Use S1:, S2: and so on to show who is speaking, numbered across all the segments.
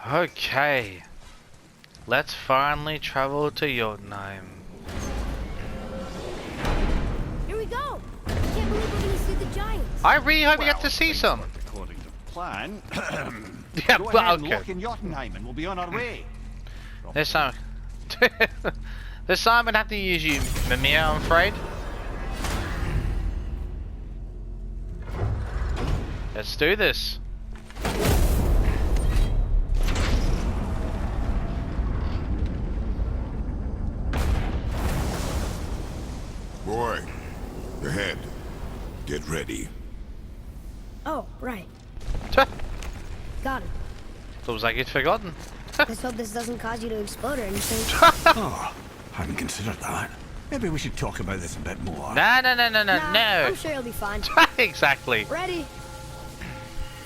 S1: Okay. Let's finally travel to Jotunheim.
S2: Here we go! I can't believe we're gonna see the giants.
S1: I really hope we get to see some.
S3: According to plan.
S1: Yeah,
S3: Go
S1: well,
S3: ahead and
S1: okay.
S3: lock in Jotunheim and we'll be on our way.
S1: This time, this time I'm gonna have to use you, Mimir, I'm afraid. Let's do this.
S4: Boy, ahead. Get ready.
S2: Oh, right. Got it.
S1: Looks like you'd forgotten.
S2: Let's hope this doesn't cause you to explode or anything.
S5: Oh, hadn't considered that. Maybe we should talk about this a bit more.
S1: No.
S2: Nah, I'm sure you'll be fine.
S1: Exactly.
S2: Ready?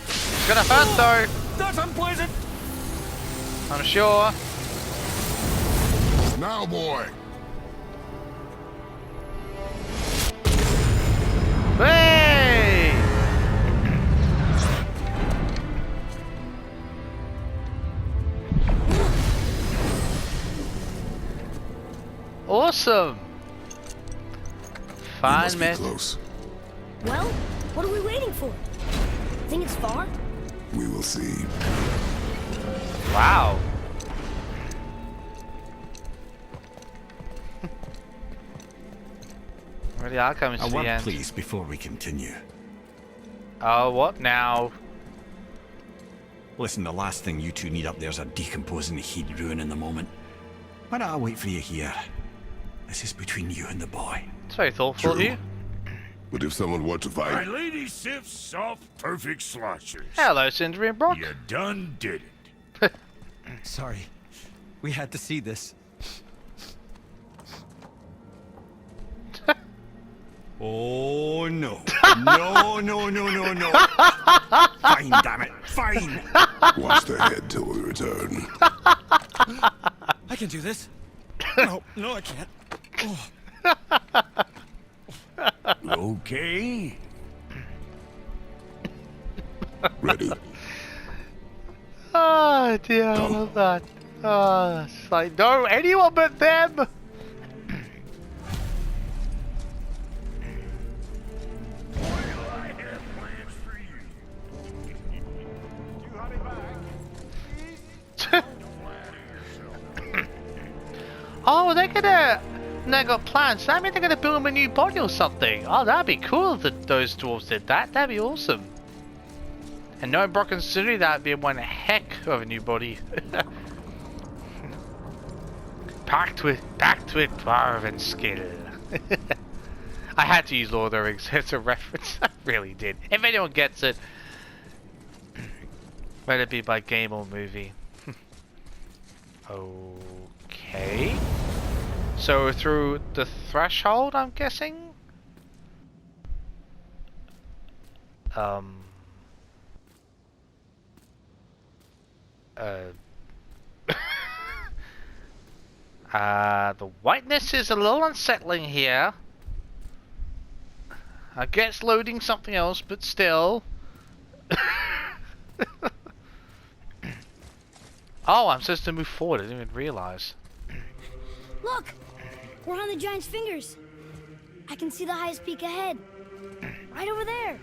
S1: It's gonna hurt though.
S5: That's unpleasant!
S1: I'm sure.
S4: Now, boy.
S1: Hey! Awesome.
S4: We must
S1: Fine,
S4: be
S1: man.
S4: close.
S2: Well, what are we waiting for? Think it's far?
S4: We will see.
S1: Wow. Really are coming to
S5: A
S1: the
S5: word,
S1: end.
S5: please, before we continue.
S1: Oh, what now?
S5: Listen, the last thing you two need up there's a decomposing heat ruining the moment. Why don't I wait for you here? This is between you and the boy.
S1: It's very thoughtful of
S4: True.
S1: you.
S4: But if someone were to
S6: My
S4: fight,
S6: lady sips soft, perfect sloshes.
S1: Hello, Sindri and Brock.
S6: You done did it.
S7: Sorry. We had to see this.
S5: Oh no. No. Fine, damn it. Fine.
S4: watch the head till we return.
S7: I can do this. No, I can't. Oh.
S6: Okay.
S4: Ready.
S1: Oh dear, I love that. Oh, it's like, no, anyone but them! Oh, they got plans. That means they're gonna build him a new body or something. Oh, that'd be cool if those dwarves did that. That'd be awesome. And knowing Brock and Suri, that'd be one heck of a new body. packed with dwarven skill. I had to use Lord of the Rings as a reference. I really did. If anyone gets it, let it be by game or movie. Okay. So through the threshold, I'm guessing? The whiteness is a little unsettling here. I guess loading something else, but still. Oh, I'm supposed to move forward. I didn't even realize.
S2: Look! We're on the giant's fingers. I can see the highest peak ahead. Right over there.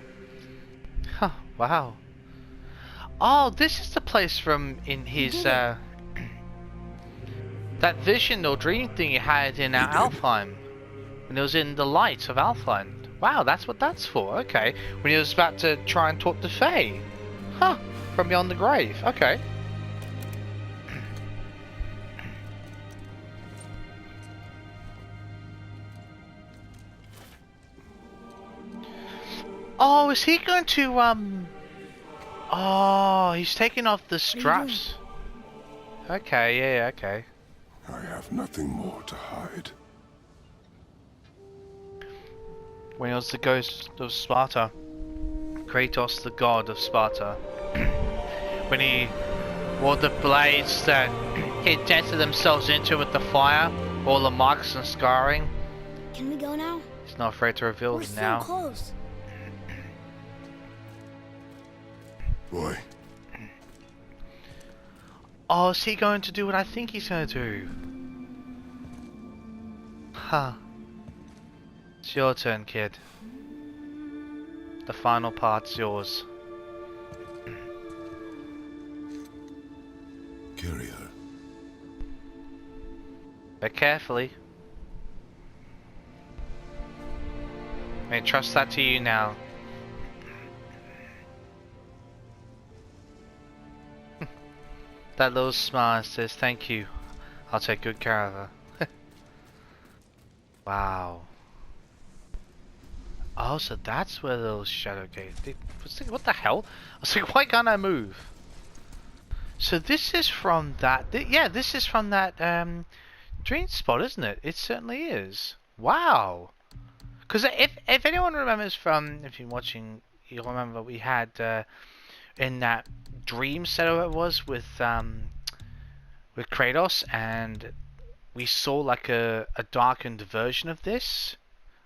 S1: Huh, wow. Oh, this is the place from in his that vision or dream thing he had in Alfheim. When he was in the light of Alfheim. Wow, that's what that's for. Okay. When he was about to try and talk to Faye. Huh. From beyond the grave. Okay. Oh, is he going to, Oh, he's taking off the straps. Okay, yeah, okay.
S4: I have nothing more to hide.
S1: When he was the ghost of Sparta. Kratos, the god of Sparta. When he wore the blades that he dented themselves into with the fire. All the marks and scarring.
S2: Can we go now?
S1: He's not afraid to reveal
S2: We're
S1: them
S2: so
S1: now.
S2: close.
S4: Boy,
S1: Oh, is he going to do what I think he's going to do? Huh. It's your turn, kid. The final part's yours.
S4: Carry her.
S1: But carefully. I trust that to you now. That little smile says thank you. I'll take good care of her. Wow. Oh, so that's where the little shadow gate. I was thinking, what the hell? I was like, why can't I move? So this is from that. Yeah, this is from that dream spot, isn't it? It certainly is. Wow. Because if anyone remembers from, if you're watching, you'll remember we had in that dream setup it was with Kratos, and we saw like a darkened version of this.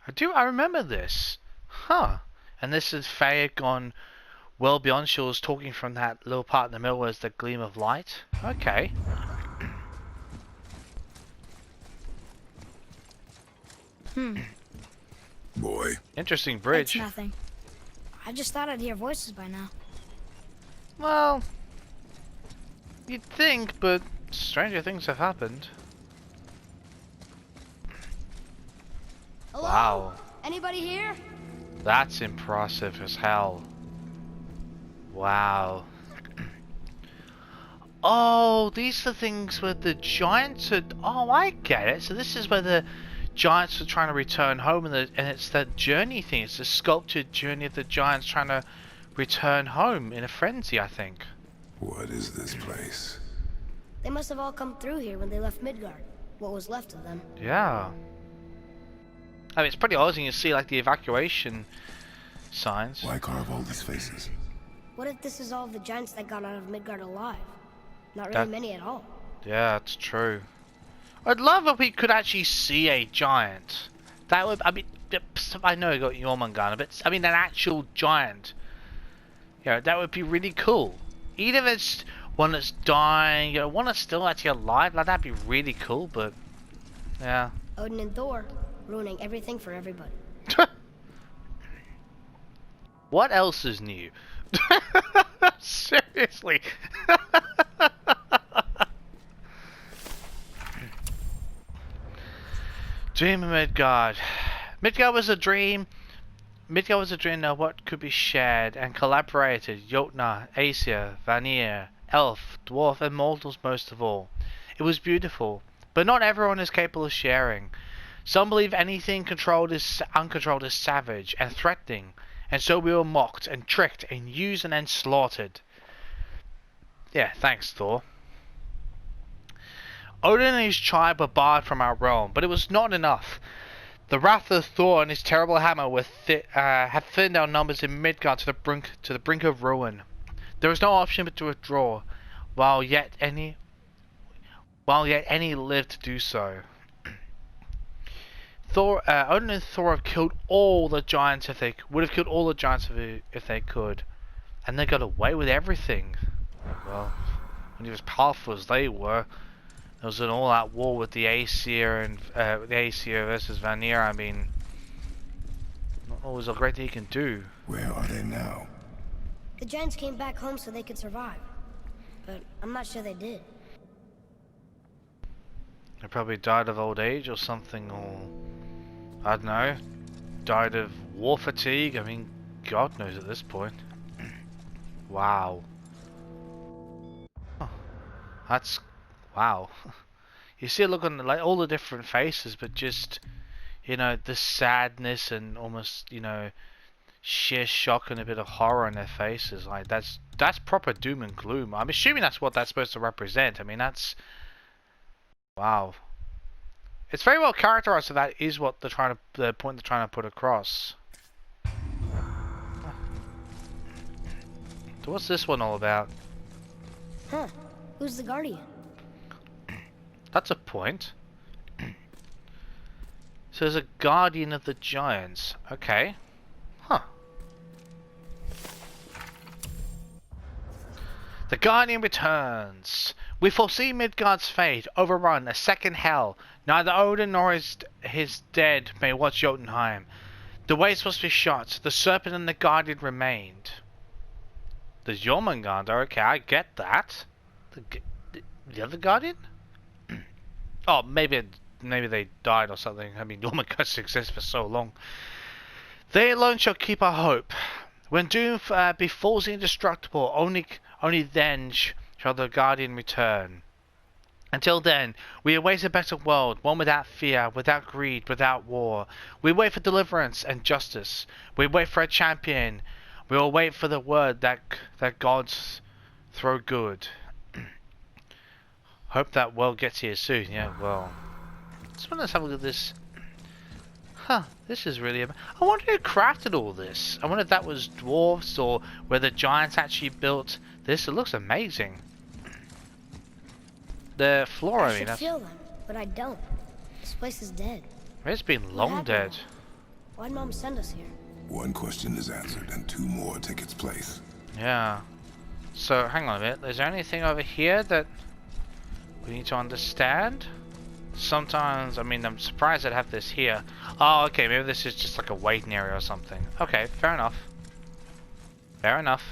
S1: I remember this. Huh. And this is Faye gone well beyond. She was talking from that little part in the middle as the gleam of light. Okay.
S4: Boy.
S1: Interesting bridge.
S2: It's nothing. I just thought I'd hear voices by now.
S1: Well, you'd think, but stranger things have happened.
S2: Hello?
S1: Wow.
S2: Anybody here?
S1: That's impressive as hell. Wow. Oh, these are things where the giants are... Oh, I get it. So this is where the giants are trying to return home, and it's that journey thing. It's the sculptured journey of the giants trying to return home in a frenzy, I think.
S4: What is this place?
S2: They must have all come through here when they left Midgard. What was left of them.
S1: Yeah. I mean, it's pretty awesome. You see, like, the evacuation signs.
S4: Why carve all these faces?
S2: What if this is all the giants that got out of Midgard alive? Not really
S1: That-
S2: many at all.
S1: Yeah, that's true. I'd love if we could actually see a giant. That would, I mean, I know you got Jormungandr, but I mean, an actual giant. Yeah, that would be really cool. Even if it's one that's dying, you know, one that's still actually alive, like that'd be really cool, but yeah.
S2: Odin and Thor, ruining everything for everybody.
S1: What else is new? Seriously. Dream of Midgard. Midgard was a dream. Midgard was a dream of what could be shared and collaborated. Jotnar, Aesir, Vanir, Elf, Dwarf, and mortals most of all. It was beautiful, but not everyone is capable of sharing. Some believe anything uncontrolled is savage and threatening, and so we were mocked and tricked and used and then slaughtered. Yeah, thanks, Thor. Odin and his tribe were barred from our realm, but it was not enough. The wrath of Thor and his terrible hammer had thinned our numbers in Midgard to the brink of ruin. There was no option but to withdraw, while yet any lived to do so. Odin and Thor have killed all the giants if they could, and they got away with everything. Well, when you're as powerful as they were, there was an all-out war with the Aesir and the Aesir versus Vanir. I mean, not always a great thing you can do.
S4: Where are they now?
S2: The giants came back home so they could survive. But I'm not sure they did.
S1: They probably died of old age or something, or I don't know, died of war fatigue. I mean, God knows at this point. Wow. Oh, that's wow. You see a look on like all the different faces, but just, you know, the sadness and almost, you know, sheer shock and a bit of horror in their faces. Like that's proper doom and gloom. I'm assuming that's what that's supposed to represent. I mean, that's wow. It's very well characterized, so that is what the point they're trying to put across. So what's this one all about?
S2: Huh. Who's the guardian?
S1: That's a point. So there's a guardian of the giants. Okay. Huh. The Guardian returns. We foresee Midgard's fate, overrun, a second hell. Neither Odin nor his dead may watch Jotunheim. The ways must be shut. The serpent and the Guardian remained. The Jormungandr, okay, I get that. The other Guardian? Oh, maybe they died or something. I mean, Jormungandr exists for so long. They alone shall keep our hope. When doom befalls the indestructible, only then shall the Guardian return. Until then, we await a better world, one without fear, without greed, without war. We wait for deliverance and justice. We wait for a champion. We will wait for the word that gods throw good. Hope that world gets here soon. Yeah, well. Just want to have a look at this. Huh, this is really... I wonder who crafted all this. I wonder if that was dwarves or whether giants actually built this. It looks amazing. The floor,
S2: I should feel them, but I don't. This place is dead.
S1: It's been long dead.
S2: Why'd Mom send us here?
S4: One question is answered and two more take its place.
S1: Yeah. So, hang on a minute. Is there anything over here that we need to understand? Sometimes, I mean, I'm surprised I'd have this here. Oh, okay, maybe this is just like a waiting area or something. Okay, fair enough. Fair enough.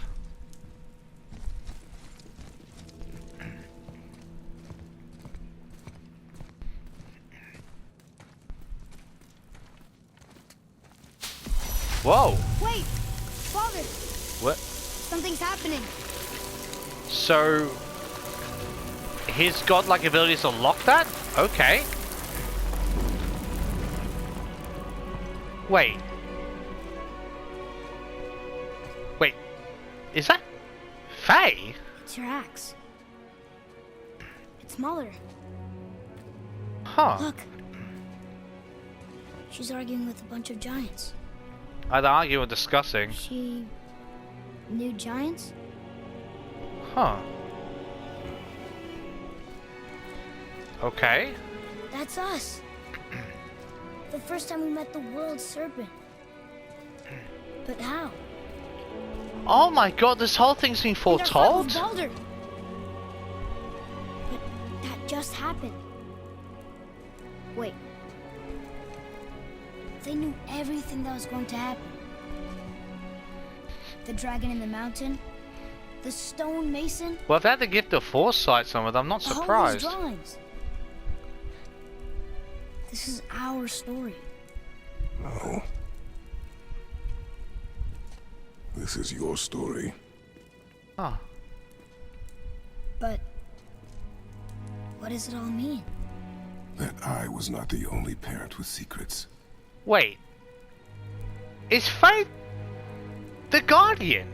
S1: Whoa!
S2: Wait! Father!
S1: What?
S2: Something's happening.
S1: So, his godlike abilities unlock that? Okay. Wait. Wait. Is that Faye?
S2: It's your axe. It's smaller.
S1: Huh.
S2: Look. She's arguing with a bunch of giants.
S1: Either argue or discussing.
S2: She knew giants?
S1: Huh. Okay.
S2: That's us. The first time we met the world serpent. But how?
S1: Oh my god, this whole thing's been
S2: And our fight
S1: foretold?
S2: with Baldur. But that just happened. Wait. They knew everything that was going to happen. The dragon in the mountain, the stone mason,
S1: Well, if they had the gift of foresight, some of them, I'm not
S2: all those
S1: surprised.
S2: drawings. This is our story.
S4: No. This is your story.
S1: Huh.
S2: But what does it all mean?
S4: That I was not the only parent with secrets.
S1: Wait. Is Faye the Guardian?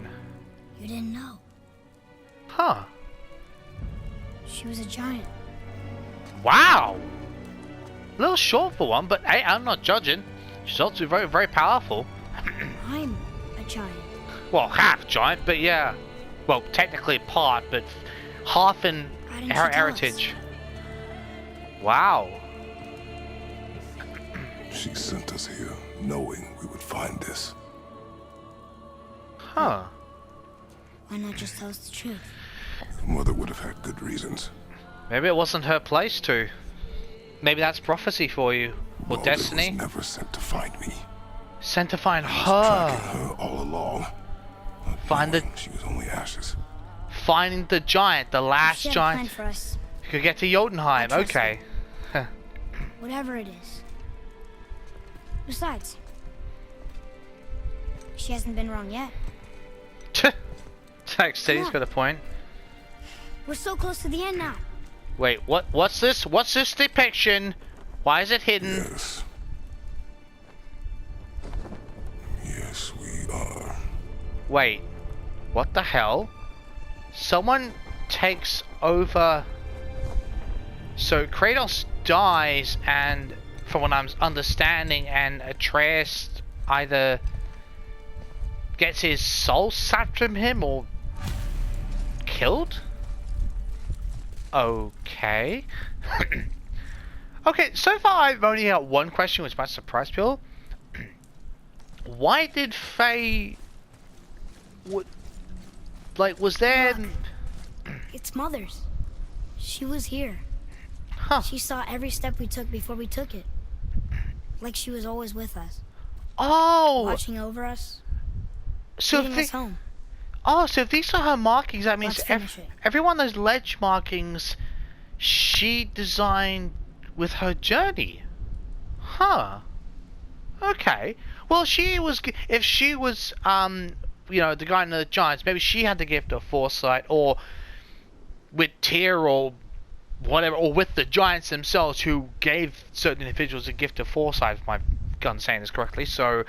S2: You didn't know.
S1: Huh.
S2: She was a giant.
S1: Wow. A little short for one, but hey, I'm not judging. She's also very, very powerful.
S2: I'm a giant.
S1: Well, half giant, but yeah. Well, technically part, but half in
S2: Why didn't
S1: her
S2: you tell
S1: heritage. Wow.
S4: She sent us here, knowing we would find this.
S1: Huh.
S2: Why not just tell us the truth?
S4: Mother would have had good reasons.
S1: Maybe it wasn't her place to. Maybe that's prophecy for you. Or
S4: Baldur
S1: destiny.
S4: was never sent to find me.
S1: Sent to find
S4: Tracking
S1: her.
S4: her all along. Not
S1: Find the-
S4: knowing she was only ashes.
S1: Finding the giant, the last
S2: She had a plan
S1: giant.
S2: for us.
S1: You could get to Jotunheim.
S2: I trust
S1: Okay.
S2: Whatever it is. Besides, she hasn't been wrong yet.
S1: City's
S2: on.
S1: got a point.
S2: We're so close to the end now.
S1: Wait, what's this? What's this depiction? Why is it hidden?
S4: Yes. Yes, we are.
S1: Wait, what the hell? Someone takes over. So Kratos dies, and from what I'm understanding, and Atreus either gets his soul sapped from him or killed? Okay. Okay, so far I've only got one question which might surprise people. Why did Faye... was there...
S2: It's Mother's. She was here.
S1: Huh.
S2: She saw every step we took before we took it. Like she was always with us,
S1: Oh!
S2: watching over us,
S1: So
S2: leading us home.
S1: Oh, so if these are her markings, that means
S2: Let's finish it.
S1: every one of those ledge markings she designed with her journey. Huh. Okay. Well, if she was, you know, the guy in the Giants, maybe she had the gift of foresight, or with Tyr, or whatever, or with the Giants themselves, who gave certain individuals a gift of foresight, if my gun's saying this correctly. So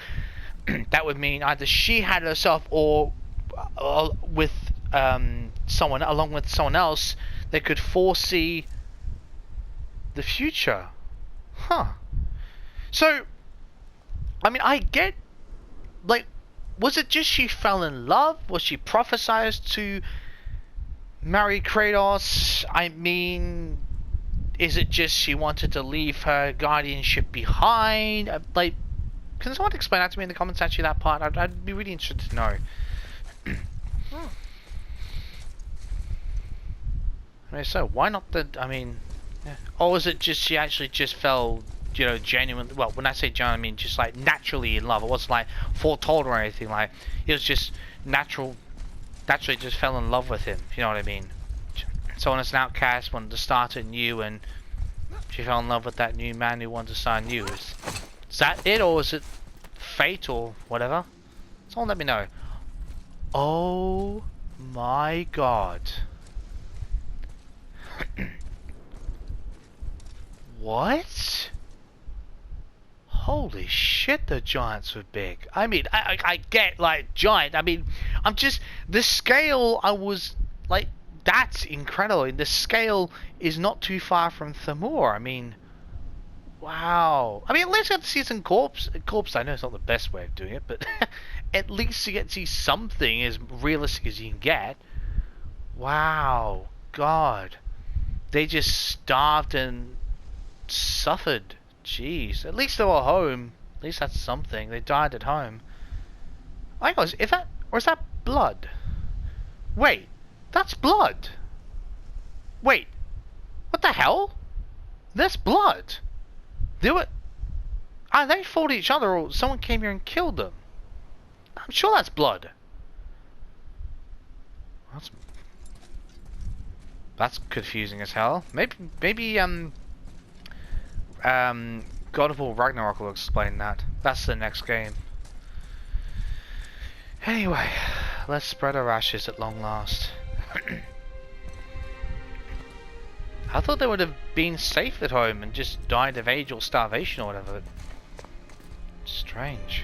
S1: that would mean either she had it herself, or with someone, along with someone else, they could foresee the future. Huh. So, I mean, I get, like, was it just she fell in love? Was she prophesied to marry Kratos? I mean, is it just she wanted to leave her guardianship behind? Like, can someone explain that to me in the comments, actually, that part? I'd be really interested to know. I mean, so why not the? I mean, yeah. Or was it just she actually just fell, you know, genuinely? Well, when I say genuine, I mean just like naturally in love. It wasn't like foretold or anything. Like it was just naturally just fell in love with him. You know what I mean? Someone as an outcast wanted to start anew, and she fell in love with that new man who wanted to start anew. Is that it, or is it fate or whatever? Someone let me know. Oh my god. What? Holy shit, the giants were big. I mean, I get, like, giant. I mean, I'm just, the scale, I was, like, that's incredible. The scale is not too far from Thamur. I mean, wow. I mean, at least I get to see some corpse. I know it's not the best way of doing it, but at least you get to see something as realistic as you can get. Wow. God. They just starved and suffered. Jeez. At least they were home. At least that's something. They died at home. I was, is that blood? Wait, that's blood. Wait, what the hell? There's blood. They fought each other, or someone came here and killed them. I'm sure that's blood. That's confusing as hell. Maybe God of War Ragnarok will explain that. That's the next game. Anyway, let's spread our ashes at long last. I thought they would have been safe at home and just died of age or starvation or whatever. Strange.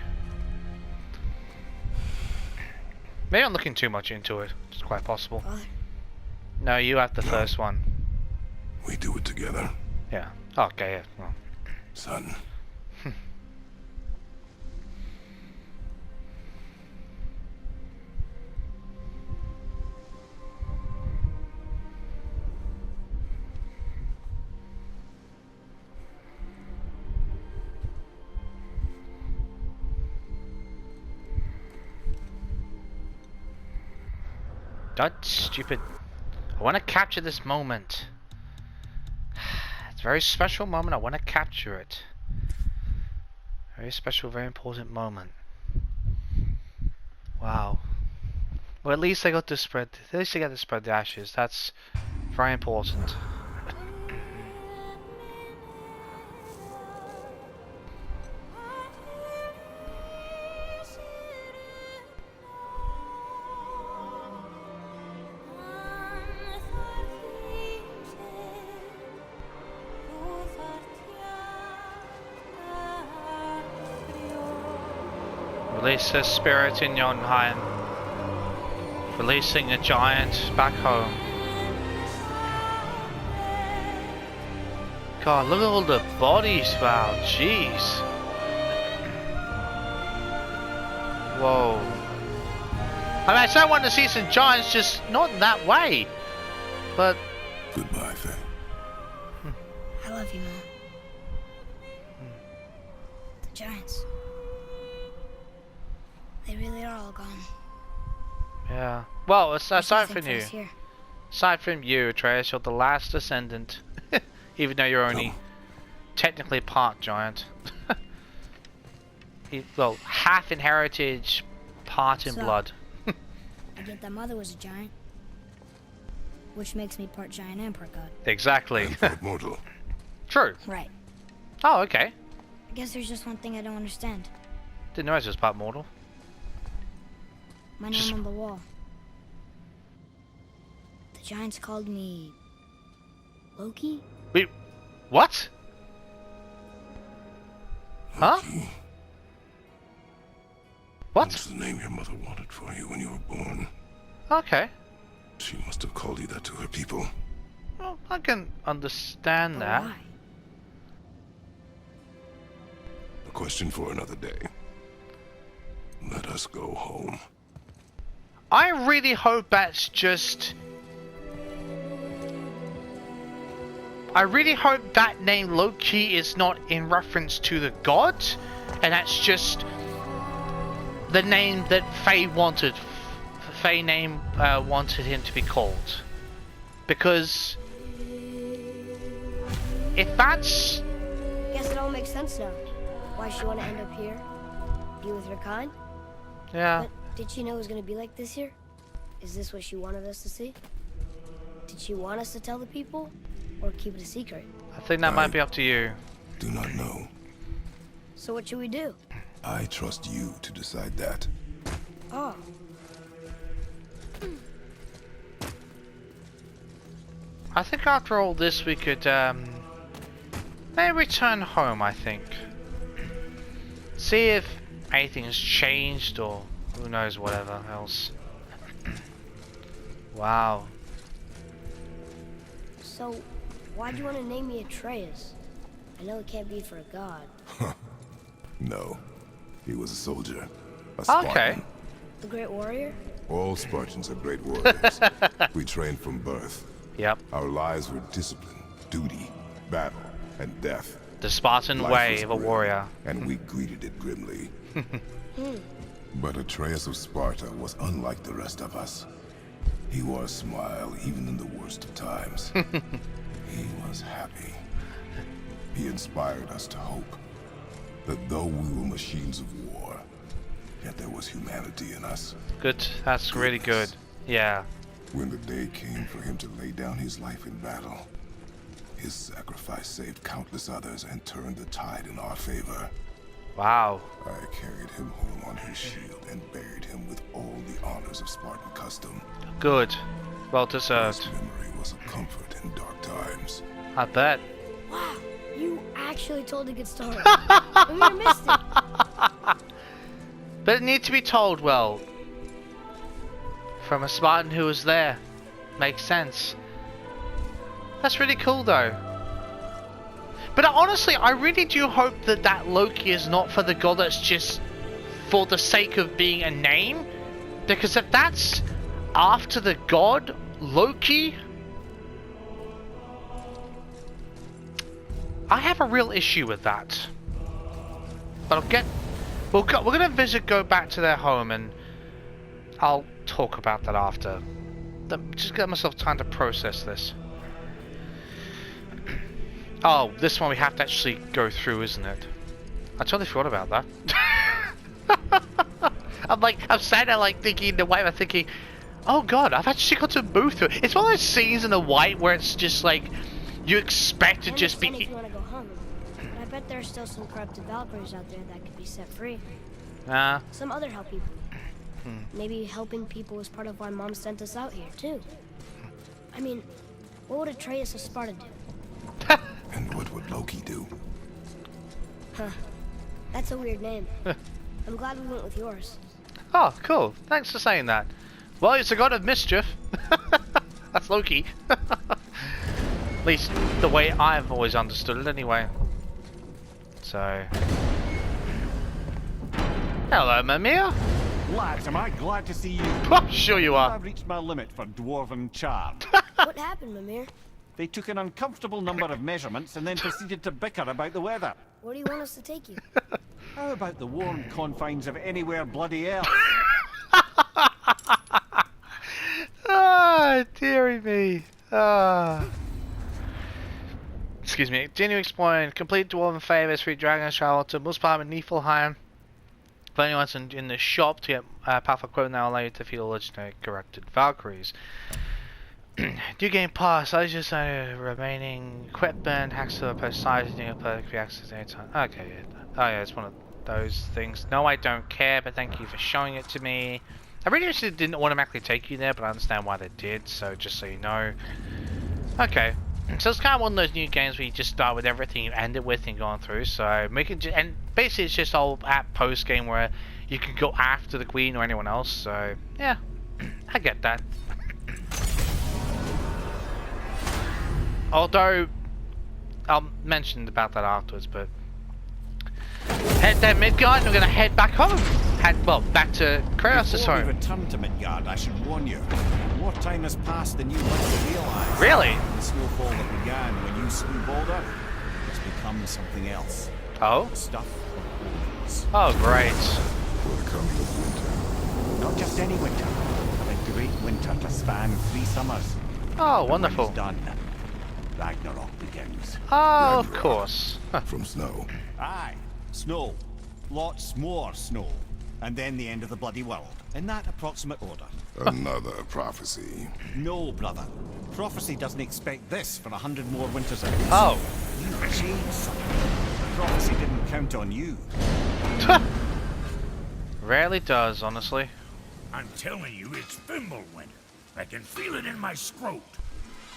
S1: Maybe I'm looking too much into it. It's quite possible. No, you have the first one.
S4: We do it together.
S1: Yeah. Okay, yeah. Well.
S4: Son.
S1: That's stupid. I want to capture this moment. It's a very special moment. I want to capture it. Very special, very important moment. Wow. Well, at least I got to spread. At least I got to spread the ashes. That's very important. Release the spirit in Jotunheim. Releasing the giant back home. God, look at all the bodies, wow, jeez. Whoa. I mean, I so want to see some giants, just not in that way. But...
S4: Goodbye, Faye.
S2: I love you, Mom. The giants. They really are all gone.
S1: yeah. Well, aside
S2: There's
S1: from
S2: nothing
S1: you.
S2: for us here.
S1: Aside from you, Atreus, you're the last descendant. Even though you're only technically part giant. Well, half in heritage, part in
S2: So-
S1: blood.
S2: I get that mother was a giant. Which makes me part giant and part god.
S1: Exactly.
S4: And part mortal.
S1: True.
S2: Right.
S1: Oh, okay.
S2: I guess there's just one thing I don't understand.
S1: Didn't know it was part mortal.
S2: My
S1: Just-
S2: name on the wall. The giants called me... Loki?
S1: Wait, what? Huh?
S4: Loki.
S1: What?
S4: That's the name your mother wanted for you when you were born.
S1: Okay.
S4: She must have called you that to her people.
S1: Well, I can understand
S2: But
S1: that.
S2: why?
S4: A question for another day. Let us go home.
S1: I really hope that's just... I really hope that name Loki is not in reference to the god, and that's just the name that Faye wanted. Faye name wanted him to be called. Because if that's...
S2: Guess it all makes sense now. Why she want to end up here? Be with her kind?
S1: Yeah.
S2: But did she know it was going to be like this here? Is this what she wanted us to see? Did she want us to tell the people? Or keep it a secret?
S1: I think that might be up to you.
S4: Do not know.
S2: So what should we do?
S4: I trust you to decide that.
S2: Oh.
S1: I think after all this we could maybe return home, I think. See if anything has changed or who knows whatever else. Wow.
S2: So, why'd you want to name me Atreus? I know it can't be for a god.
S4: No. He was a soldier. A Spartan.
S1: Okay.
S2: The Great Warrior?
S4: All Spartans are great warriors. We trained from birth.
S1: Yep.
S4: Our lives were discipline, duty, battle, and death.
S1: The Spartan
S4: Life
S1: way
S4: was
S1: of a
S4: grim,
S1: warrior.
S4: and we greeted it grimly. But Atreus of Sparta was unlike the rest of us. He wore a smile even in the worst of times. He was happy. He inspired us to hope that though we were machines of war, yet there was humanity in us.
S1: Good. That's really good. Yeah.
S4: When the day came for him to lay down his life in battle, his sacrifice saved countless others and turned the tide in our favor.
S1: Wow.
S4: I carried him home on his shield and buried him with all the honors of Spartan custom.
S1: Good. Well
S4: His
S1: deserved.
S4: memory was a comfort in dark times.
S1: I bet.
S2: Wow, you actually told a good story. I mean, I missed it.
S1: But it needs to be told well. From a Spartan who was there. Makes sense. That's really cool though. But honestly, I really do hope that that Loki is not for the god that's just for the sake of being a name. Because if that's after the god, Loki, I have a real issue with that. But we're gonna go back to their home and I'll talk about that after. Just get myself time to process this. Oh, this one we have to actually go through, isn't it? I totally forgot about that. I'm sat there like thinking the white, I'm thinking, oh god, I've actually got to move through it. It's one of those scenes in the white where it's just like, you expect to
S2: I
S1: just
S2: understand if
S1: be...
S2: you want to go home, but I bet there are still some corrupted Valkyries out there that could be set free.
S1: Nah.
S2: Some other help people. Maybe helping people was part of why Mom sent us out here, too. I mean, what would Atreus of Sparta do?
S4: And what would Loki do?
S2: Huh. That's a weird name. I'm glad we went with yours.
S1: Oh, cool. Thanks for saying that. Well, it's a god of mischief. That's Loki. At least the way I've always understood it anyway. So... Hello, Mimir.
S3: Lads, am I glad to see you?
S1: Oh, sure you are.
S3: I've reached my limit for dwarven charm.
S2: What happened, Mimir?
S3: They took an uncomfortable number of measurements and then proceeded to bicker about the weather.
S2: Where do you want us to take you?
S3: How about the warm confines of anywhere bloody else?
S1: Ah, Oh, dearie me. Excuse me. Continue exploring. Complete Dwarven Favors, 3 Dragons, travel to Muspelheim and Niflheim. Find anyone's in the shop to get powerful equipment that will allow you to defeat the legendary corrupted Valkyries. Do game pass. I just remaining equipment. Hacks to the post size. You can play access anytime. Okay. Oh yeah, it's one of those things. No, I don't care, but thank you for showing it to me. I really wish it didn't automatically take you there, but I understand why they did. So just so you know. Okay. So it's kind of one of those new games where you just start with everything you end it with and going through. So make it, and basically it's just all at post game where you can go after the queen or anyone else. So yeah, I get that. Although I'll mention about that afterwards, but head to Midgard and we're gonna head back home. Back to Kratos' home.
S3: Before we return to Midgard, I should warn you. More time has passed than you might have realised.
S1: Really?
S3: The snowfall that began when you slew Balder has become something else.
S1: Oh?
S3: The stuff of omens.
S1: Oh, great.
S4: For the coming of winter.
S3: Not just any winter, but a great winter to span 3 summers.
S1: Oh,
S3: And
S1: wonderful.
S3: when it's done, Ragnarok begins.
S1: Oh, of
S4: Ragnarok.
S1: course.
S4: From snow.
S3: Aye, snow. Lots more snow. And then the end of the bloody world. In that approximate order.
S4: Another prophecy.
S3: No, brother. Prophecy doesn't expect this for 100 more winters ahead.
S1: Oh.
S3: You've changed something. Prophecy didn't count on you.
S1: Rarely does, honestly.
S6: I'm telling you, it's Fimbulwinter. I can feel it in my scrot.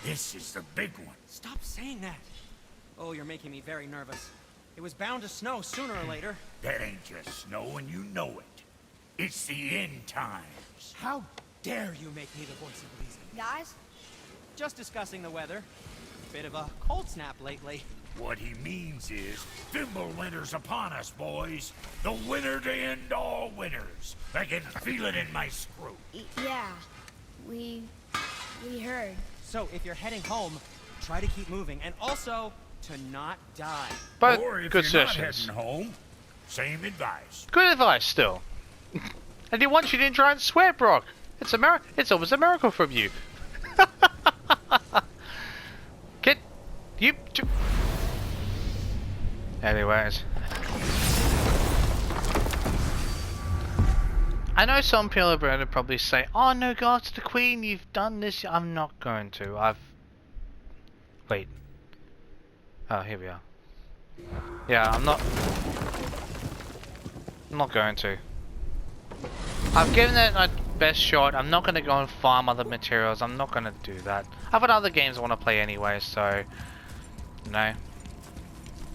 S6: This is the big one.
S7: Stop saying that. Oh, you're making me very nervous. It was bound to snow sooner or later.
S6: That ain't just snow, and you know it. It's the end times.
S7: How dare you make me the voice of reason?
S2: Guys,
S7: Just discussing the weather. Bit of a cold snap lately.
S6: What he means is, Fimbulwinter's upon us, boys. The winter to end all winters. I can feel it in my scrot.
S2: yeah, we heard.
S7: So if you're heading home, try to keep moving, and also to not die.
S1: But
S6: Or if
S1: good
S6: you're not
S1: sessions.
S6: heading home, same advice.
S1: Good advice still. And you once you didn't try and swear, Brock. It's always a miracle from you. Get you. Anyways, I know some people are going to probably say, "Oh no, God, to the Queen, you've done this." I'm not going to. Wait. Oh, here we are. Yeah, I'm not going to. I've given it my best shot. I'm not going to go and farm other materials. I'm not going to do that. I've got other games I want to play anyway, so no.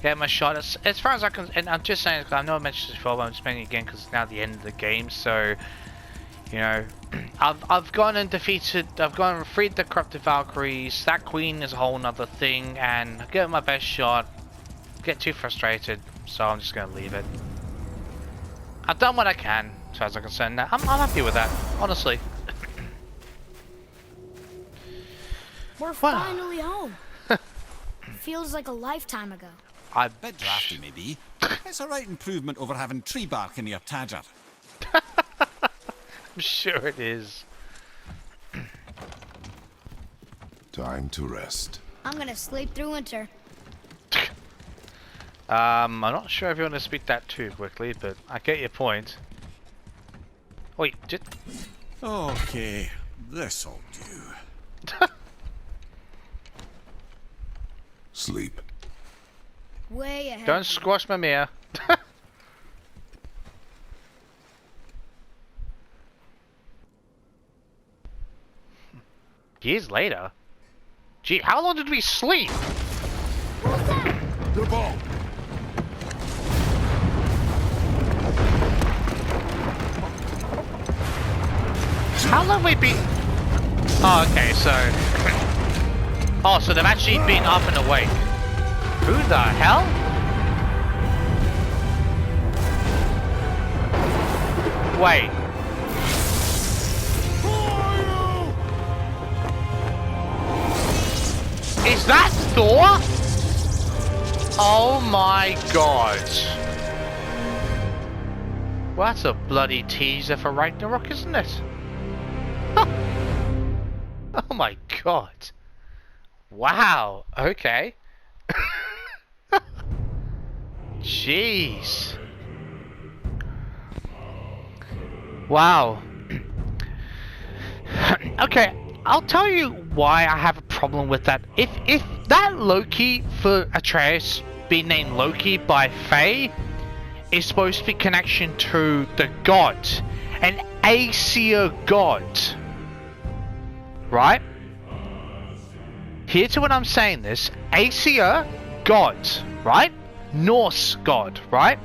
S1: Get my shot. As far as I can, and I'm just saying, because I know I mentioned this before, but I'm just saying it again because it's now the end of the game. So, you know, I've gone and defeated. I've gone and freed the corrupted Valkyries. That queen is a whole nother thing, and I give it my best shot. Get too frustrated, so I'm just going to leave it. I've done what I can, as far as I'm concerned. Now I'm happy with that, honestly.
S2: We're finally home. Feels like a lifetime ago.
S3: Bit drafty, maybe. It's a right improvement over having tree bark in your tadger.
S1: I'm sure it is.
S4: Time to rest.
S2: I'm gonna sleep through winter.
S1: I'm not sure if you want to speak that too quickly, but I get your point. Wait, just...
S3: Okay, this'll do.
S4: Sleep.
S2: Way ahead.
S1: Don't squash my mirror. Years later? Gee, how long did we sleep?
S2: What's that?
S4: The ball.
S1: How long have we been... Oh, okay, so... Oh, so they've actually been up and awake. Who the hell? Wait. Is that Thor? Oh my god. Well, that's a bloody teaser for Ragnarok, isn't it? Oh Oh my god. Wow. Okay. Jeez. Wow. Okay, I'll tell you why I have a problem with that. If that Loki for Atreus being named Loki by Faye is supposed to be connection to the god, an Aesir god, right? Here's what I'm saying this. Aesir god, right? Norse god, right?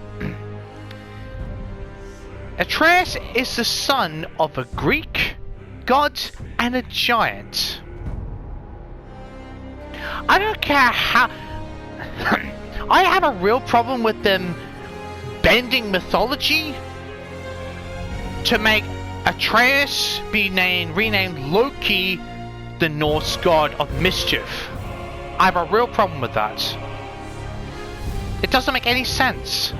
S1: Atreus is the son of a Greek god and a giant. I don't care how... I have a real problem with them bending mythology to make Atreus be renamed Loki, the Norse god of mischief. I have a real problem with that. It doesn't make any sense.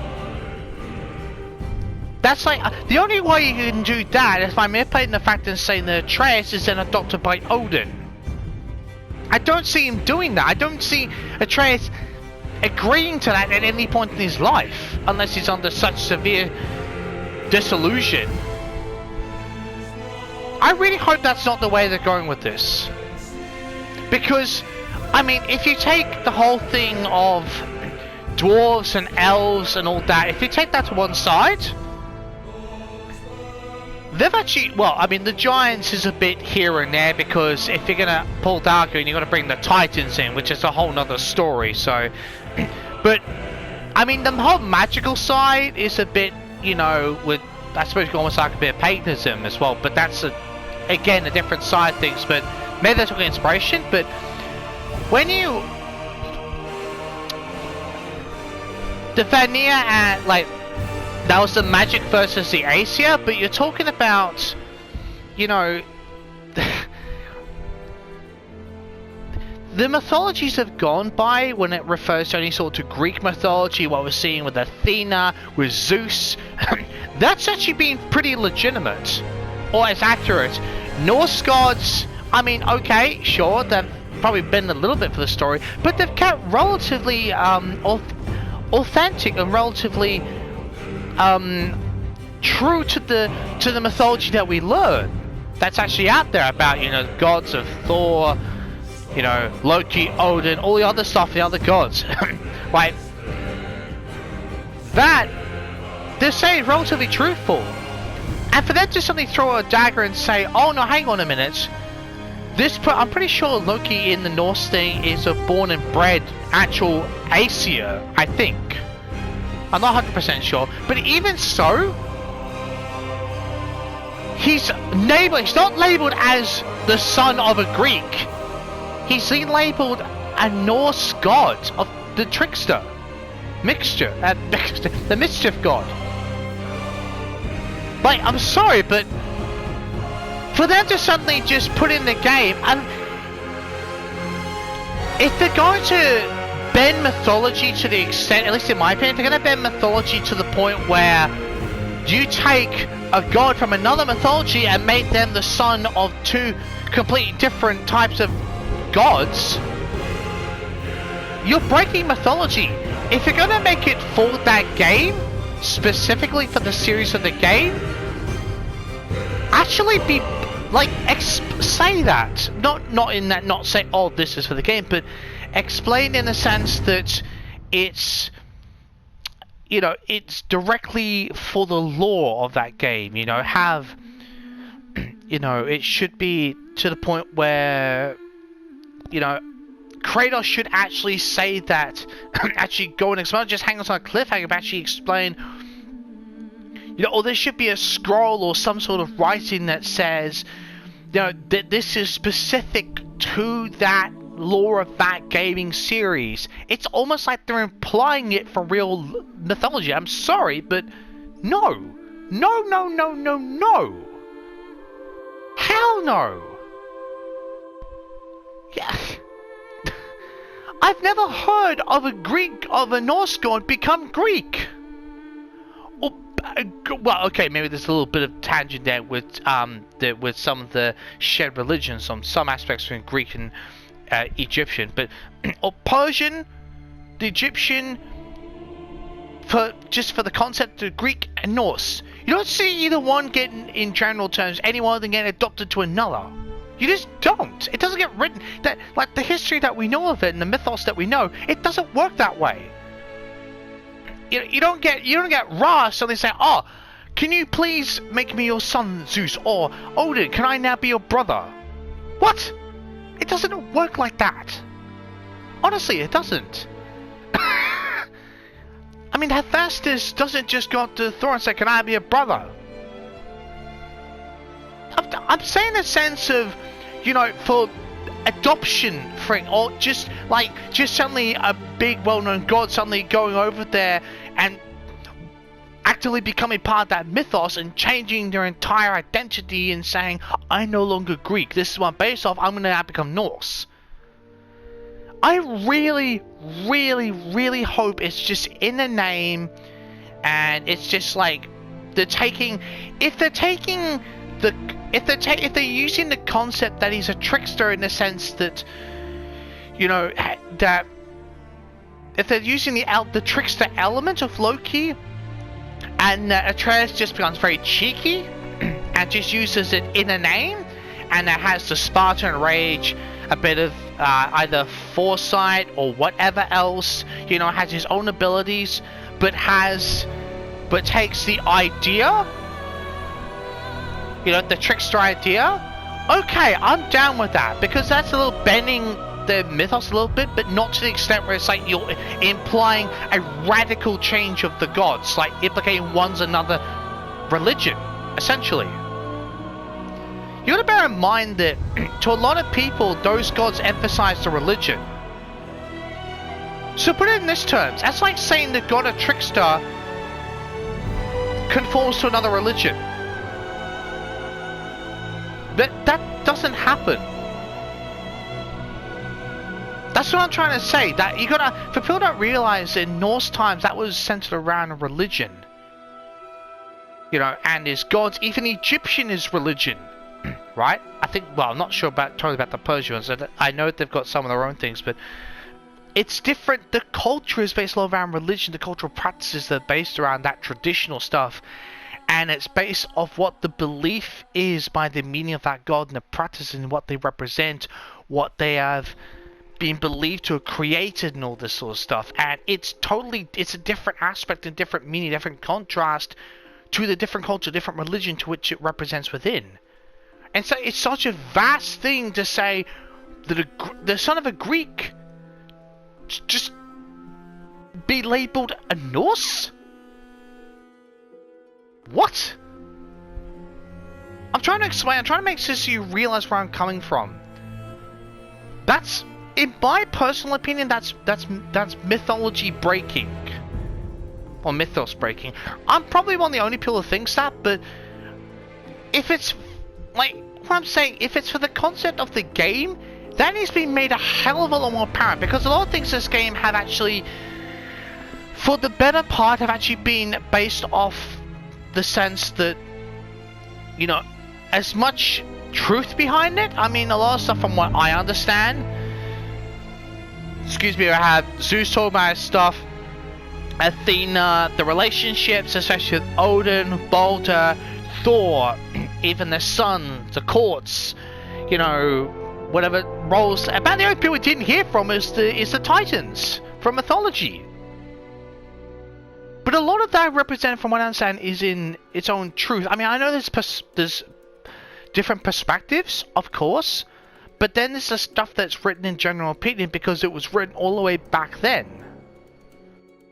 S1: That's like, the only way you can do that is by manipulating the fact and saying that Atreus is then adopted by Odin. I don't see him doing that. I don't see Atreus agreeing to that at any point in his life, unless he's under such severe disillusion. I really hope that's not the way they're going with this. Because, I mean, if you take the whole thing of dwarves and elves and all that, if you take that to one side, they've actually, well, I mean, the giants is a bit here and there, because if you're gonna pull Darker, you're gonna bring the Titans in, which is a whole nother story, so... But, I mean, the whole magical side is a bit, you know, with, I suppose, almost like a bit of paganism as well, but that's, again, a different side of things, but maybe they took inspiration, but when you... The Vanir and, like, that was the magic versus the Aesir, but you're talking about, you know, the mythologies have gone by when it refers to any sort of Greek mythology, what we're seeing with Athena, with Zeus. That's actually been pretty legitimate, or as accurate. Norse gods, I mean, okay, sure, they've probably been a little bit for the story, but they've kept relatively authentic and relatively true to the mythology that we learn. That's actually out there about, you know, gods of Thor, you know, Loki, Odin, all the other stuff, the other gods. Right? That they're saying relatively truthful. And for them to suddenly throw a dagger and say, oh no, hang on a minute, I'm pretty sure Loki in the Norse thing is a born and bred actual Aesir, I think. I'm not 100% sure, but even so, he's not labeled as the son of a Greek. He's been labeled a Norse god of the trickster, the mischief god. Like, I'm sorry, but for them to suddenly just put in the game, and if they're going to bend mythology to the extent, at least in my opinion, they're going to bend mythology to the point where you take a god from another mythology and make them the son of two completely different types of gods, you're breaking mythology. If you're going to make it for that game, specifically for the series of the game, actually be like, say that, not in that, not say, oh, this is for the game, but explain in the sense that it's, you know, it's directly for the lore of that game, you know, have, you know, it should be to the point where, you know, Kratos should actually say that, actually go and explain, just hang on to a cliffhanger, but actually explain, you know, or there should be a scroll or some sort of writing that says, you know, that this is specific to that lore of that gaming series. It's almost like they're implying it for real mythology. I'm sorry, but no. No, no, no, no, no. Hell no. Yeah. I've never heard of a Norse god become Greek. Or well, okay, maybe there's a little bit of tangent there with with some of the shared religions on some aspects between Greek and Egyptian, but or Persian, the Egyptian, for the concept of Greek and Norse. You don't see either one getting, in general terms, any one of them getting adopted to another. You just don't. It doesn't get written that, like the history that we know of it and the mythos that we know, it doesn't work that way. You don't get Ra suddenly saying, "Oh, can you please make me your son, Zeus?" Or Odin, "Can I now be your brother?" What? It doesn't work like that. Honestly, it doesn't. I mean, Hephaestus doesn't just go up to the throne and say, "Can I be a brother?" I'm saying the sense of, you know, for adoption thing, or just suddenly a big well-known god suddenly going over there and actively becoming part of that mythos and changing their entire identity and saying, "I'm no longer Greek, this is what I'm based off, I'm gonna now become Norse." I really, really, really hope it's just in the name, and it's just like if they're using the concept that he's a trickster in the sense that, you know, that if they're using the trickster element of Loki, and Atreus just becomes very cheeky and just uses it in a name, and it has the Spartan rage, a bit of either foresight or whatever else, you know, has his own abilities, but takes the idea, you know, the trickster idea. Okay, I'm down with that, because that's a little bending the mythos a little bit, but not to the extent where it's like you're implying a radical change of the gods, like implicating one's another religion, essentially. You gotta bear in mind that to a lot of people, those gods emphasize the religion. So put it in this terms, that's like saying the god of trickster conforms to another religion. That doesn't happen. That's what I'm trying to say. That you gotta, for people don't realize, in Norse times that was centered around religion. You know, and his gods, even Egyptian is religion, right? I think. Well, I'm not sure totally about the Persians. I know they've got some of their own things, but it's different. The culture is based a lot around religion. The cultural practices are based around that traditional stuff. And it's based off what the belief is by the meaning of that god and the practice and what they represent, what they have been believed to have created and all this sort of stuff. And it's a different aspect and different meaning, different contrast to the different culture, different religion to which it represents within. And so it's such a vast thing to say that the son of a Greek just be labeled a Norse? What? I'm trying to explain. I'm trying to make sure so you realize where I'm coming from. That's, in my personal opinion, that's mythology breaking, or mythos breaking. I'm probably one of the only people who thinks that, but if it's like what I'm saying, if it's for the concept of the game, that needs to be made a hell of a lot more apparent, because a lot of things in this game have actually, for the better part, have actually been based off the sense that, you know, as much truth behind it. I mean, a lot of stuff from what I understand, excuse me, I have Zeus talking about his stuff, Athena, the relationships, especially with Odin, Balder, Thor, even the sun, the courts, you know, whatever roles. About the only people we didn't hear from is the Titans from mythology. But a lot of that represented, from what I understand, is in its own truth. I mean, I know there's different perspectives, of course, but then there's the stuff that's written in general opinion because it was written all the way back then.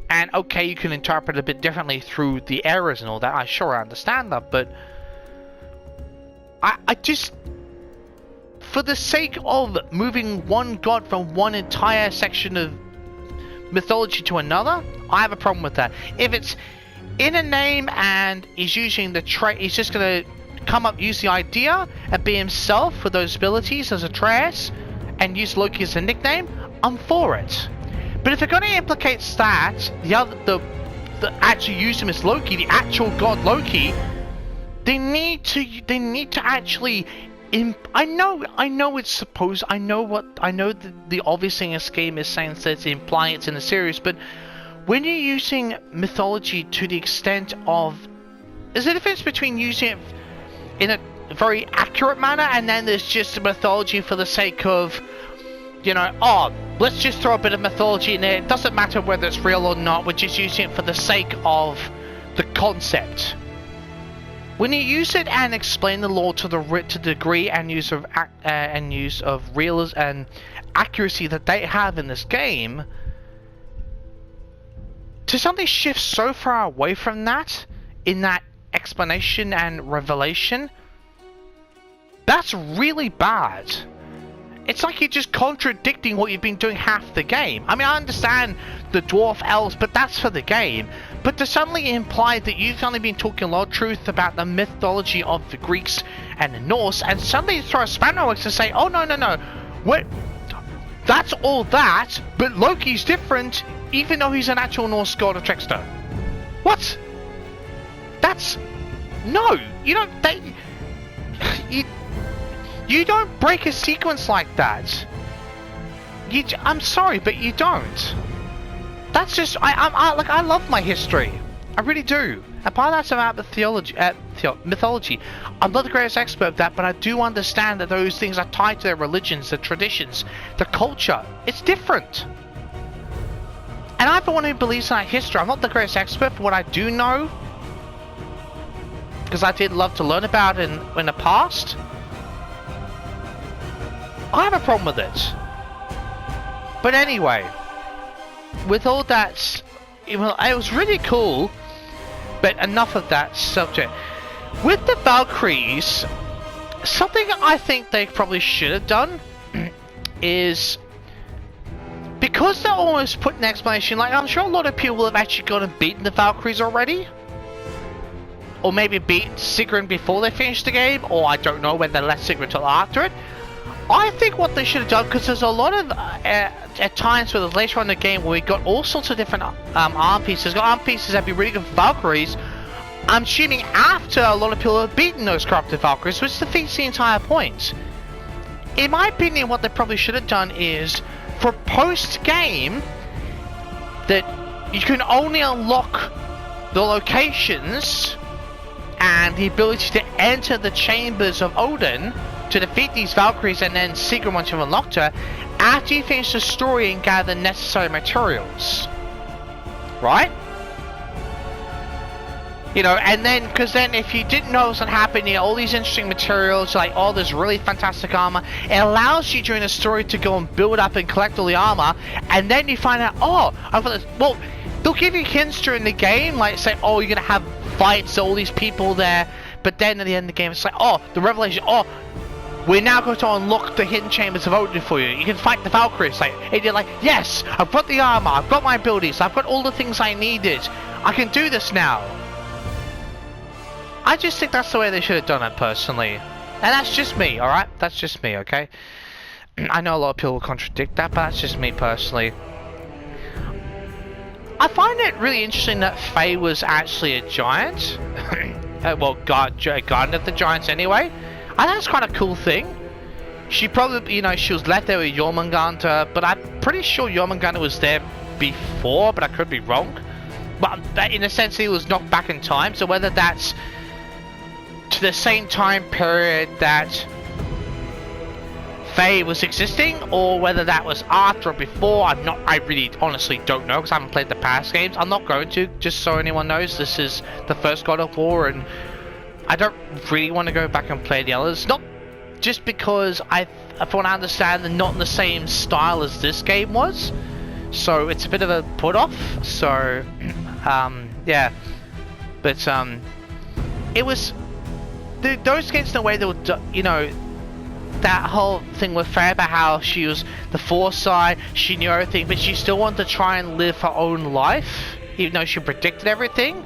S1: And okay, you can interpret it a bit differently through the errors and all that. I sure understand that, but I just, for the sake of moving one god from one entire section of mythology to another, I have a problem with that. If it's in a name and he's using the trait, he's just gonna come up, use the idea and be himself for those abilities as Atreus and use Loki as a nickname, I'm for it. But if it gonna implicate that, the actually use him as Loki, the actual god Loki, they need to actually. I know it's supposed. I know the obvious thing this game is saying that it's implying it's in the series, but when you're using mythology to the extent of, there's a difference between using it in a very accurate manner, and then there's just mythology for the sake of, you know, oh, let's just throw a bit of mythology in there. It doesn't matter whether it's real or not. We're just using it for the sake of the concept. When you use it and explain the lore to the degree and use of realism and accuracy that they have in this game, to suddenly shift so far away from that in that explanation and revelation, that's really bad. It's like you're just contradicting what you've been doing half the game. I mean, I understand the dwarf elves, but that's for the game. But to suddenly imply that you've only been talking a lot of truth about the mythology of the Greeks and the Norse, and suddenly throw a spanner in the works and say, oh, no, what? That's all that, but Loki's different, even though he's an actual Norse god or trickster. What? That's... No, you don't... You don't break a sequence like that. I'm sorry, but you don't. That's just... I love my history. I really do. And part of that's about the mythology. I'm not the greatest expert of that, but I do understand that those things are tied to their religions, their traditions, the culture. It's different. And I'm the one who believes in that history. I'm not the greatest expert for what I do know, because I did love to learn about it in the past. I have a problem with it. But anyway, with all that, it was really cool, but enough of that subject. With the Valkyries, something I think they probably should have done is, because they're almost put an explanation, like I'm sure a lot of people have actually gone and beaten the Valkyries already, or maybe beat Sigrun before they finished the game, or I don't know when they left Sigrun until after it. I think what they should have done, because there's a lot of at times where later on in the game where we got all sorts of different arm pieces. Got arm pieces that'd be really good for Valkyries. I'm assuming after a lot of people have beaten those corrupted Valkyries, which defeats the entire point. In my opinion, what they probably should have done is, for post-game, that you can only unlock the locations and the ability to enter the chambers of Odin to defeat these Valkyries, and then Sigrun, once you've unlocked her, after you finish the story and gather the necessary materials. Right? You know, and then, because then if you didn't know what was going to happen, you know, all these interesting materials, like, oh, there's really fantastic armor, it allows you during the story to go and build up and collect all the armor, and then you find out, oh, I've got this, well, they'll give you hints during the game, like, say, oh, you're going to have fights, all these people there, but then at the end of the game, it's like, oh, the revelation, oh, we're now going to unlock the hidden chambers of Odin for you. You can fight the Valkyries. Like, and you're like, yes, I've got the armor, I've got my abilities, I've got all the things I needed. I can do this now. I just think that's the way they should have done it, personally. And that's just me, alright? That's just me, okay? I know a lot of people will contradict that, but that's just me, personally. I find it really interesting that Faye was actually a giant. Well, guardian of the giants anyway. I think that's quite a cool thing. She probably, you know, she was left there with Jormungandr, but I'm pretty sure Jormungandr was there before, but I could be wrong. But in a sense, he was knocked back in time, so whether that's to the same time period that Faye was existing, or whether that was after or before, I really honestly don't know, because I haven't played the past games. I'm not going to, just so anyone knows, this is the first God of War, and I don't really want to go back and play the others. Not just because from what I understand, they're not in the same style as this game was. So it's a bit of a put off. So, yeah. But, it was... those games in a way that would, you know, that whole thing with Faye about how she was the foresight, she knew everything, but she still wanted to try and live her own life, even though she predicted everything.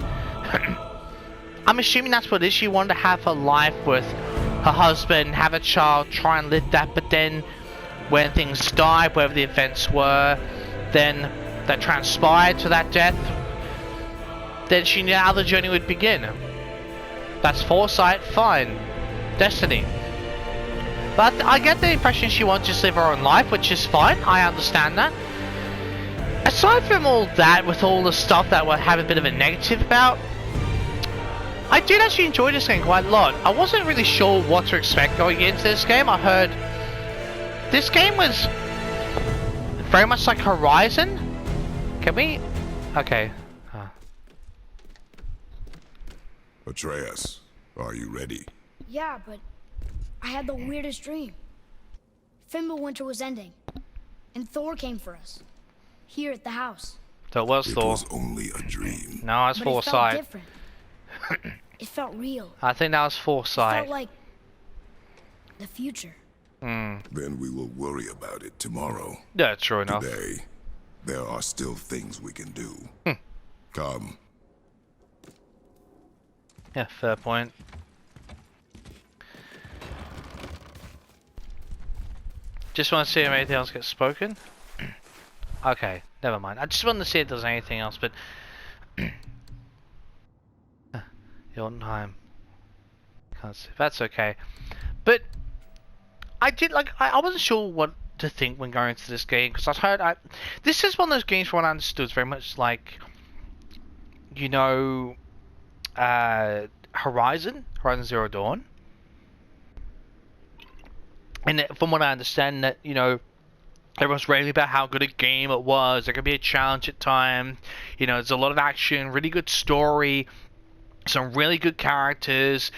S1: I'm assuming that's what it is. She wanted to have her life with her husband, have a child, try and live that, but then when things died, whatever the events were, then that transpired to that death, then she knew how the journey would begin. That's foresight, fine. Destiny. But I get the impression she wants to just live her own life, which is fine. I understand that. Aside from all that, with all the stuff that we're having a bit of a negative about, I did actually enjoy this game quite a lot. I wasn't really sure what to expect going into this game. I heard this game was very much like Horizon. Can we? Okay.
S4: Atreus, are you ready?
S2: Yeah, but I had the weirdest dream. Fimbulwinter was ending, and Thor came for us, here at the house.
S1: So it was
S4: It
S1: Thor.
S4: was only a dream.
S1: No, it's
S2: But it felt
S1: foresight.
S2: different. It felt real.
S1: I think that was
S2: It
S1: foresight.
S2: felt like the future.
S4: Then we will worry about it tomorrow.
S1: Yeah, true enough.
S4: Today, there are still things we can do. Come.
S1: Yeah, fair point. Just want to see if anything else gets spoken. Okay, never mind. I just wanted to see if there's anything else, but your time. Can't see. That's okay. But I did like. I wasn't sure what to think when going into this game because I heard. This is one of those games from what I understood is very much like, you know, Horizon Zero Dawn. And from what I understand, that you know, everyone's raving about how good a game it was. There could be a challenge at time. You know, there's a lot of action, really good story, some really good characters,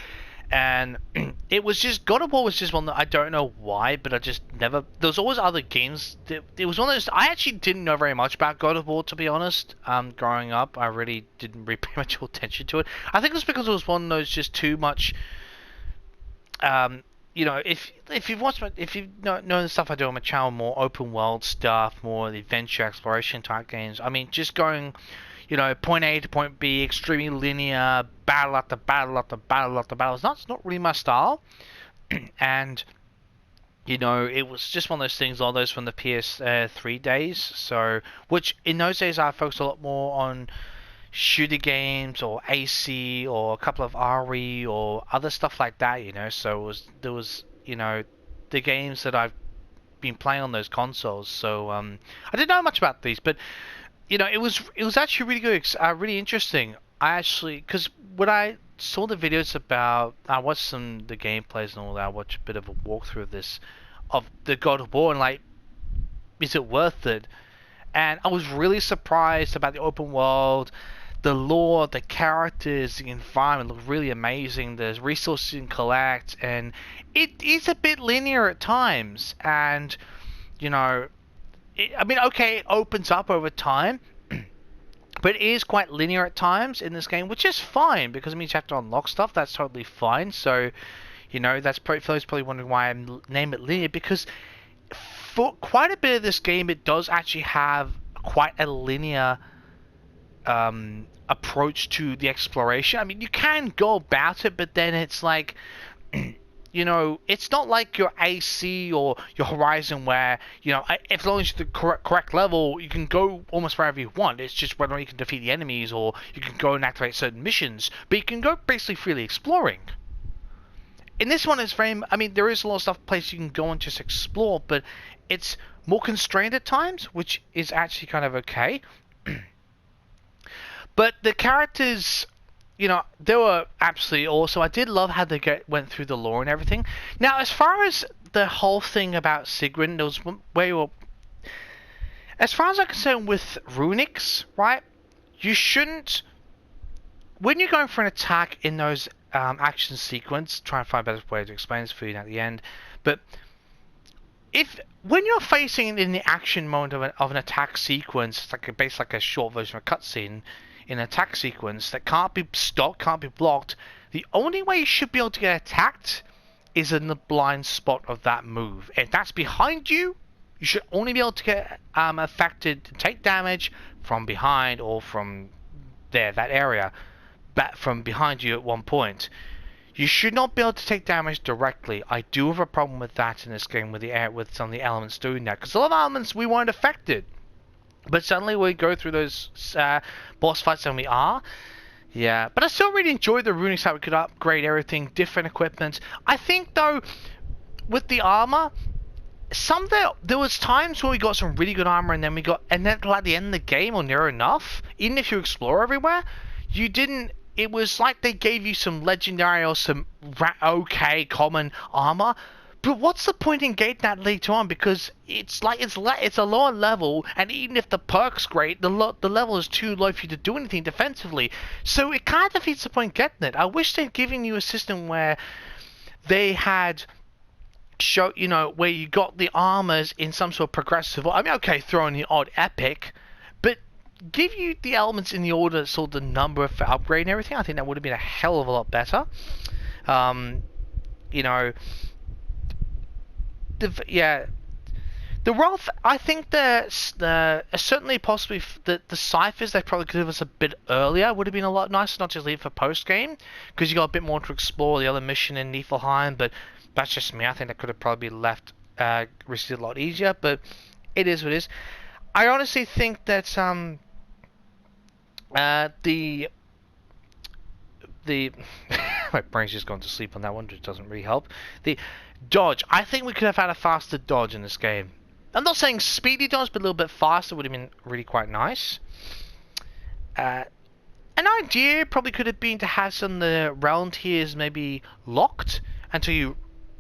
S1: and it was just God of War was just one that I don't know why, but I just never. There's always other games. It was one of those. I actually didn't know very much about God of War, to be honest. Growing up, I really didn't really pay much attention to it. I think it was because it was one of those just too much. You know, if you've watched if you know the stuff I do on my channel, more open world stuff, more the adventure exploration type games. I mean, just going, you know, point A to point B, extremely linear, battle after battle after battle after battle. It's not really my style, and you know, it was just one of those things. All those from the PS3 days. So, which in those days I focused a lot more on shooter games or AC or a couple of RE or other stuff like that, you know. So there was you know, the games that I've been playing on those consoles. So I didn't know much about these, but you know, it was actually really good, really interesting. I actually, because when I saw the videos about, I watched the gameplays and all that. I watched a bit of a walkthrough of this, of the God of War, and like, is it worth it? And I was really surprised about the open world. The lore, the characters, the environment look really amazing. There's resources you can collect, and it is a bit linear at times. And you know, I mean, okay, it opens up over time, but it is quite linear at times in this game, which is fine because it means you have to unlock stuff. That's totally fine. So, you know, that's probably wondering why I name it linear, because for quite a bit of this game, it does actually have quite a linear approach to the exploration. I mean, you can go about it, but then it's like, you know, it's not like your AC or your Horizon where, you know, if long as you're the correct level, you can go almost wherever you want. It's just whether you can defeat the enemies or you can go and activate certain missions, but you can go basically freely exploring. In this one, it's very, I mean, there is a lot of stuff places you can go and just explore, but it's more constrained at times, which is actually kind of okay. But the characters, you know, they were absolutely awesome. I did love how they went through the lore and everything. Now, as far as the whole thing about Sigrun, there was where you were, as far as I'm concerned with runics, right? You shouldn't, when you're going for an attack in those action sequence, try and find a better way to explain this for you at the end. But when you're facing in the action mode of an attack sequence, it's like basically like a short version of a cutscene in an attack sequence that can't be stopped, can't be blocked, the only way you should be able to get attacked is in the blind spot of that move. If that's behind you, you should only be able to get affected, take damage from behind or from there, that area, back from behind you at one point. You should not be able to take damage directly. I do have a problem with that in this game with some of the elements doing that, because a lot of elements we weren't affected. But suddenly we go through those boss fights and we are. Yeah, but I still really enjoyed the runics, how we could upgrade everything, different equipment. I think though, with the armor, there was times where we got some really good armor, and then like the end of the game or near enough, even if you explore everywhere, you didn't. It was like they gave you some legendary or some okay common armor. But what's the point in getting that later on? Because it's a lower level, and even if the perk's great, the level is too low for you to do anything defensively. So it kind of defeats the point getting it. I wish they'd given you a system where they had where you got the armors in some sort of progressive. I mean, okay, throw in the odd epic, but give you the elements in the order, sort of the number for upgrade and everything. I think that would have been a hell of a lot better. The Rolf, I think certainly possibly the ciphers they probably could have us a bit earlier would have been a lot nicer, not just leave for post game, because you got a bit more to explore the other mission in Niflheim. But that's just me. I think that could have probably been left received a lot easier. But it is what it is. I honestly think that the my brain's just gone to sleep on that one, which doesn't really help. The dodge. I think we could have had a faster dodge in this game. I'm not saying speedy dodge, but a little bit faster would have been really quite nice. An idea probably could have been to have some of the realm tiers maybe locked until you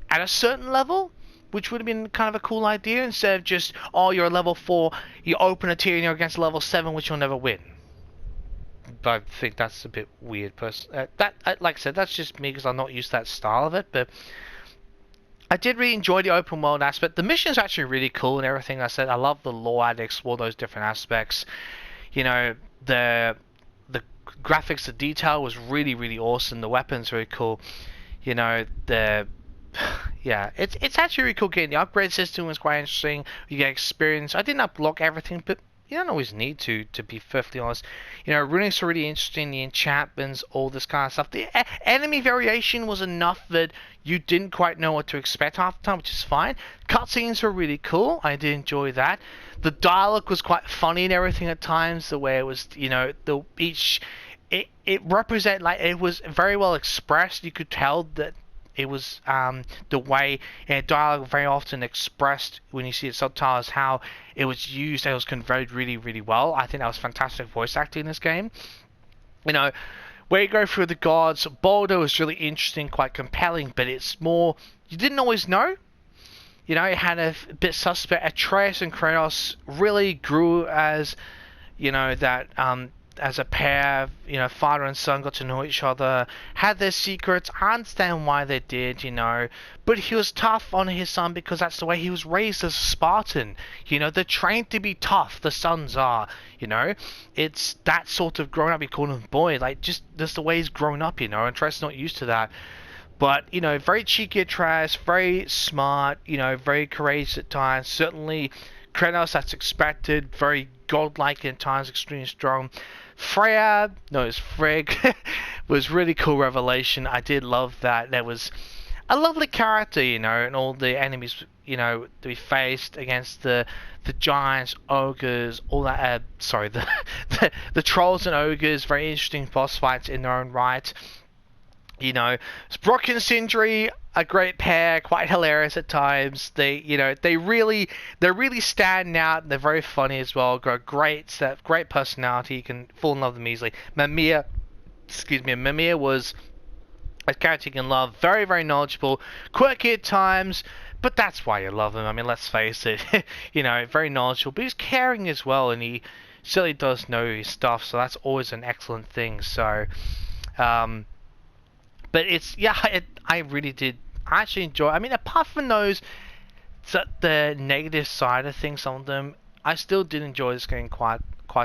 S1: at a certain level, which would have been kind of a cool idea, instead of just, oh, you're a level 4, you open a tier and you're against level 7, which you'll never win. But I think that's a bit weird. Like I said, that's just me because I'm not used to that style of it. But I did really enjoy the open world aspect. The mission's actually really cool and everything. I said I love the lore, I had to explore those different aspects. You know, the graphics, the detail was really, really awesome. The weapons really cool. You know, yeah, it's actually really cool game. The upgrade system was quite interesting. You get experience. I didn't unlock everything, but you don't always need to be perfectly honest. You know, runics are really interesting, the enchantments, all this kind of stuff. The enemy variation was enough that you didn't quite know what to expect half the time, which is fine. Cutscenes were really cool. I did enjoy that. The dialogue was quite funny and everything at times, the way it was, you know, it represented, like, it was very well expressed. You could tell that it was the way dialogue very often expressed when you see the subtitles, how it was used, it was conveyed really, really well. I think that was fantastic voice acting in this game. You know, where you go through the gods, Baldur was really interesting, quite compelling, but it's more, you didn't always know. You know, it had a bit suspect. Atreus and Kratos really grew as, you know, that as a pair, you know, father and son got to know each other, had their secrets. I understand why they did, you know, but he was tough on his son because that's the way he was raised as a Spartan. You know, they're trained to be tough, the sons are, you know. It's that sort of grown up, you call him boy, like, just that's the way he's grown up, you know, and Trent's not used to that. But, you know, very cheeky Atreus, very smart, you know, very courageous at times. Certainly Kratos, that's expected, very godlike at times, extremely strong. Freya, no, it's Frigg, was really cool revelation. I did love that. There was a lovely character, you know, and all the enemies, you know, that we faced against the giants, ogres, all that. Sorry, the trolls and ogres. Very interesting boss fights in their own right. You know, Brock and Sindri, a great pair, quite hilarious at times. They, you know, they're really standing out. And they're very funny as well. Got great personality. You can fall in love with them easily. Mimir was a character you can love. Very, very knowledgeable, quirky at times, but that's why you love him. I mean, let's face it. You know, very knowledgeable, but he's caring as well, and he certainly does know his stuff. So that's always an excellent thing. So, but it's, yeah, I really did. I actually enjoy. I mean, apart from those, the negative side of things, some of them, I still did enjoy this game quite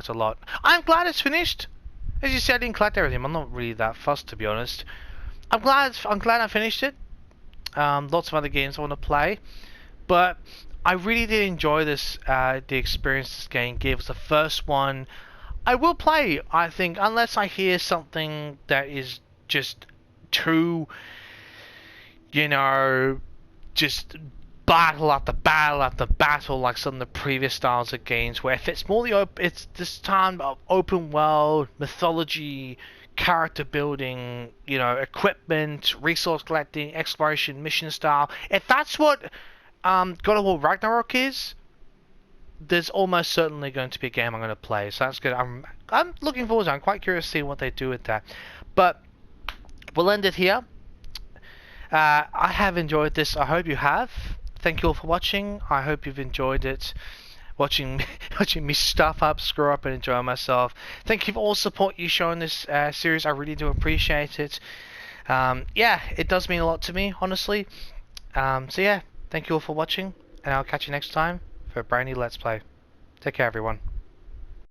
S1: a lot. I'm glad it's finished. As you said, I didn't collect everything. I'm not really that fussed, to be honest. I'm glad I finished it. Lots of other games I want to play, but I really did enjoy this. The experience this game gave us. The first one I will play, I think, unless I hear something that is just too, you know, just battle after battle after battle, like some of the previous styles of games, where if it's more it's this time of open world mythology character building, you know, equipment, resource collecting, exploration, mission style. If that's what God of War Ragnarok is, there's almost certainly going to be a game I'm going to play. So that's good. I'm looking forward to it. I'm quite curious to see what they do with that. But we'll end it here. I have enjoyed this. I hope you have. Thank you all for watching. I hope you've enjoyed it. Watching me stuff up, screw up, and enjoy myself. Thank you for all the support you show in this series. I really do appreciate it. Yeah, it does mean a lot to me, honestly. So yeah, thank you all for watching, and I'll catch you next time for a brand new Let's Play. Take care, everyone.